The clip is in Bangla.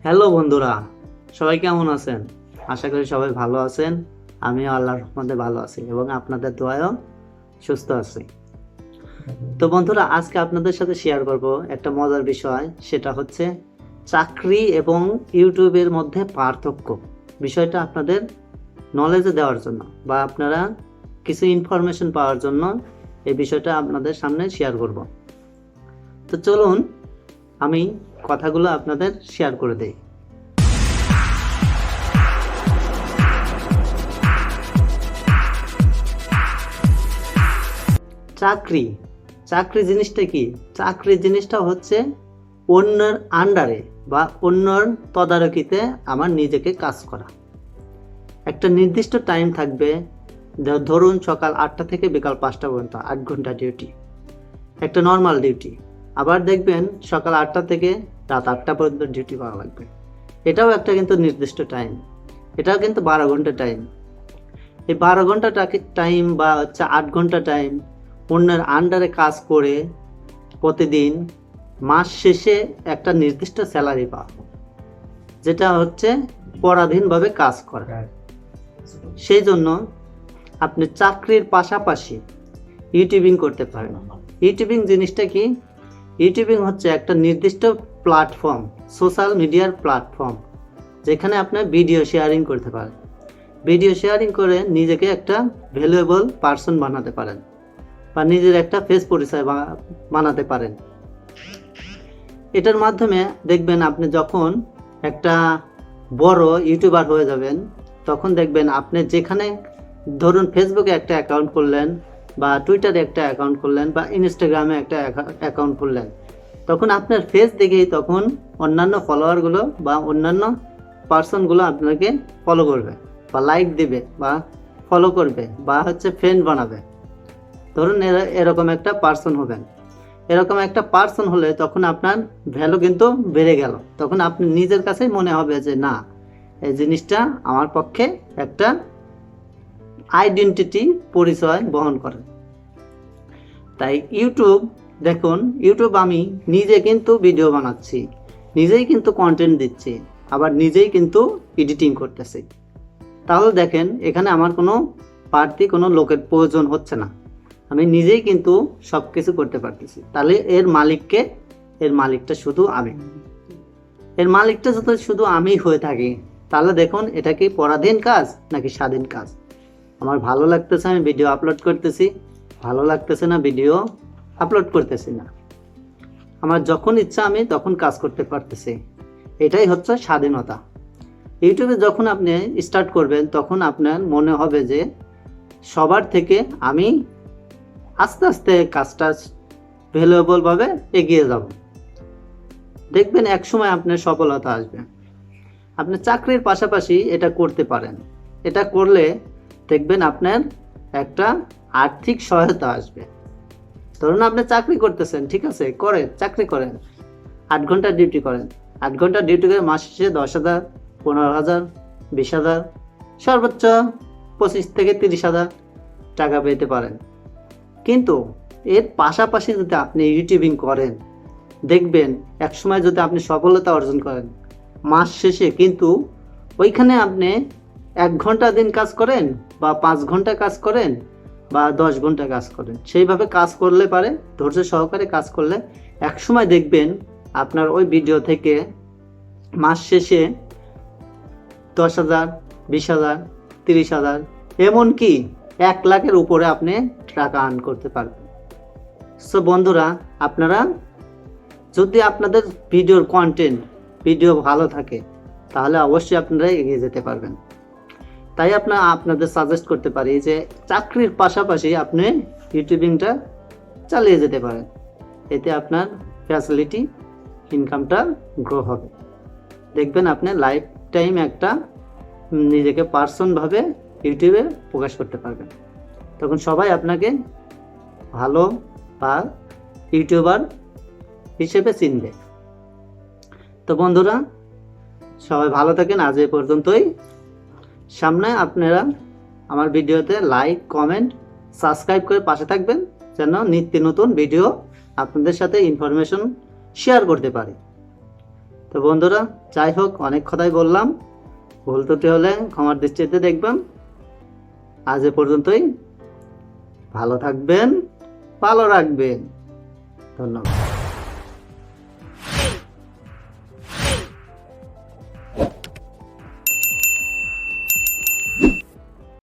হ্যালো বন্ধুরা, সবাই কেমন আছেন? আশা করি সবাই ভালো আছেন। আমিও আল্লাহর রহমতে ভালো আছি এবং আপনাদের দোয়ায়ও সুস্থ আছি। তো বন্ধুরা, আজকে আপনাদের সাথে শেয়ার করব একটা মজার বিষয়, সেটা হচ্ছে চাকরি এবং ইউটিউবের মধ্যে পার্থক্য। বিষয়টা আপনাদের নলেজে দেওয়ার জন্য বা আপনারা কিছু ইনফরমেশন পাওয়ার জন্য এই বিষয়টা আপনাদের সামনে শেয়ার করব। তো চলুন আমি কথাগুলো আপনাদের শেয়ার করে দেই। চাকরি জিনিসটা কি? চাকরি জিনিসটা হচ্ছে অন্যের আন্ডারে বা অন্যর তদারকিতে আমার নিজেকে কাজ করা। একটা নির্দিষ্ট টাইম থাকবে, ধরুন সকাল 8টা থেকে বিকাল 5টা পর্যন্ত 8 ঘন্টা ডিউটি, একটা নর্মাল ডিউটি। আবার দেখবেন সকাল 8টা থেকে রাত 8টা পর্যন্ত ডিউটি করা লাগবে, এটাও একটা কিন্তু নির্দিষ্ট টাইম, এটাও কিন্তু 12 ঘন্টা টাইম। এই 12 ঘন্টা টাইম বা হচ্ছে 8 ঘন্টা টাইম অন্যের আন্ডারে কাজ করে প্রতিদিন মাস শেষে একটা নির্দিষ্ট স্যালারি পাওয়া, যেটা হচ্ছে পরাধীনভাবে কাজ করা। সেই জন্য আপনি চাকরির পাশাপাশি ইউটিউবিং করতে পারেন। ইউটিউবিং জিনিসটা কি? ইউটিউবিং হচ্ছে একটা নির্দিষ্ট প্ল্যাটফর্ম, সোশ্যাল মিডিয়ার প্ল্যাটফর্ম, যেখানে আপনি ভিডিও শেয়ারিং করতে পারেন। ভিডিও শেয়ারিং করে নিজেকে একটা ভ্যালুয়েবল পারসন বানাতে পারেন বা নিজের একটা ফেস পরিচয় বানাতে পারেন। এটার মাধ্যমে দেখবেন আপনি যখন একটা বড় ইউটিউবার হয়ে যাবেন, তখন দেখবেন আপনি যেখানে ধরুন ফেসবুকে একটা অ্যাকাউন্ট করলেন বা টুইটারে একটা অ্যাকাউন্ট করলেন বা ইনস্টাগ্রামে একটা অ্যাকাউন্ট করলেন, তখন আপনার ফেস দেখেই তখন অন্যান্য ফলোয়ারগুলো বা অন্যান্য পার্সনগুলো আপনাকে ফলো করবে বা লাইক দিবে বা ফলো করবে বা হচ্ছে ফ্রেন্ড বানাবে। ধরুন এরকম একটা পার্সন হবেন। এরকম একটা পার্সন হলে তখন আপনার ভ্যালু কিন্তু বেড়ে গেল। তখন আপনি নিজের কাছেই মনে হবে যে না, এই জিনিসটা আমার পক্ষে একটা আইডেন্টিটি, পরিচয় বহন করে। তাই ইউটিউব, দেখুন ইউটিউব আমি নিজে কিন্তু ভিডিও বানাচ্ছি, নিজেই কিন্তু কন্টেন্ট দিচ্ছি, আবার নিজেই কিন্তু এডিটিং করতেছি। তাহলে দেখেন এখানে আমার কোনো বাড়তি কোনো লোকের প্রয়োজন হচ্ছে না, আমি নিজেই কিন্তু সব কিছু করতে পারতেছি। তাহলে এর মালিককে? এর মালিকটা শুধু আমি। এর মালিকটা যদি শুধু আমি হয়ে থাকি, তাহলে দেখুন এটা কি পরাধীন কাজ নাকি স্বাধীন কাজ? আমার ভালো লাগতেছে আমি ভিডিও আপলোড করতেছি, ভালো লাগতেছে না ভিডিও আপলোড করতেছি না। আমার যখন ইচ্ছা আমি তখন কাজ করতে পারতেছি, এটাই হচ্ছে স্বাধীনতা। ইউটিউবে যখন আপনি স্টার্ট করবেন তখন আপনার মনে হবে যে সবার থেকে আমি আস্তে আস্তে কাজটা ভ্যালুয়েবলভাবে এগিয়ে যাব। দেখবেন একসময় আপনার সফলতা আসবে। আপনি চাকরির পাশাপাশি এটা করতে পারেন। এটা করলে দেখবেন আপনার একটা আর্থিক সহায়তা আসবে। ধরুন আপনি চাকরি করতেছেন, ঠিক আছে, করেন, চাকরি করেন, 8 ঘন্টা ডিউটি করেন। 8 ঘন্টা ডিউটি করে মাস শেষে 10,000, 15,000, 20,000, সর্বোচ্চ 25 থেকে 30,000 টাকা পেতে পারেন। কিন্তু এর পাশাপাশি যদি আপনি ইউটিউবিং করেন, দেখবেন একসময় যদি আপনি সফলতা অর্জন করেন, মাস শেষে কিন্তু ওইখানে আপনি 1 ঘন্টা দিন কাজ করেন বা 5 ঘন্টা কাজ করেন বা 10 ঘন্টা কাজ করেন, সেইভাবে কাজ করলে পারে, ধৈর্য সহকারে কাজ করলে একসময় দেখবেন আপনার ওই ভিডিও থেকে মাস শেষে 10,000, 20,000, 30,000, এমনকি 1 লাখের উপরে আপনি টাকা আর্ন করতে পারবেন। সো বন্ধুরা, আপনারা যদি আপনাদের ভিডিওর কন্টেন্ট, ভিডিও ভালো থাকে, তাহলে অবশ্যই আপনারা এগিয়ে যেতে পারবেন। তাই আপনাদের সাজেস্ট করতে পারি যে চাকরির পাশাপাশি আপনি ইউটিউবিংটা চালিয়ে যেতে পারেন। এতে আপনার ফ্যাসিলিটি, ইনকামটা গ্রো হবে। দেখবেন আপনি লাইফ টাইম একটা নিজেকে পার্সনভাবে ইউটিউবে প্রকাশ করতে পারবেন। তখন সবাই আপনাকে ভালো বা ইউটিউবার হিসেবে চিনবে। তো বন্ধুরা, সবাই ভালো থাকেন। আজ এ পর্যন্তই। সামনে আপনারা আমার ভিডিওতে লাইক, কমেন্ট, সাবস্ক্রাইব করে পাশে থাকবেন, যেন নিত্য নতুন ভিডিও আপনাদের সাথে ইনফরমেশন শেয়ার করতে পারি। তো বন্ধুরা, যাই হোক, অনেক কথাই বললাম, ভুল ত্রুটি হলে ক্ষমার দৃষ্টিতে দেখবেন। আজ এ পর্যন্তই। ভালো থাকবেন, ভালো রাখবেন। ধন্যবাদ।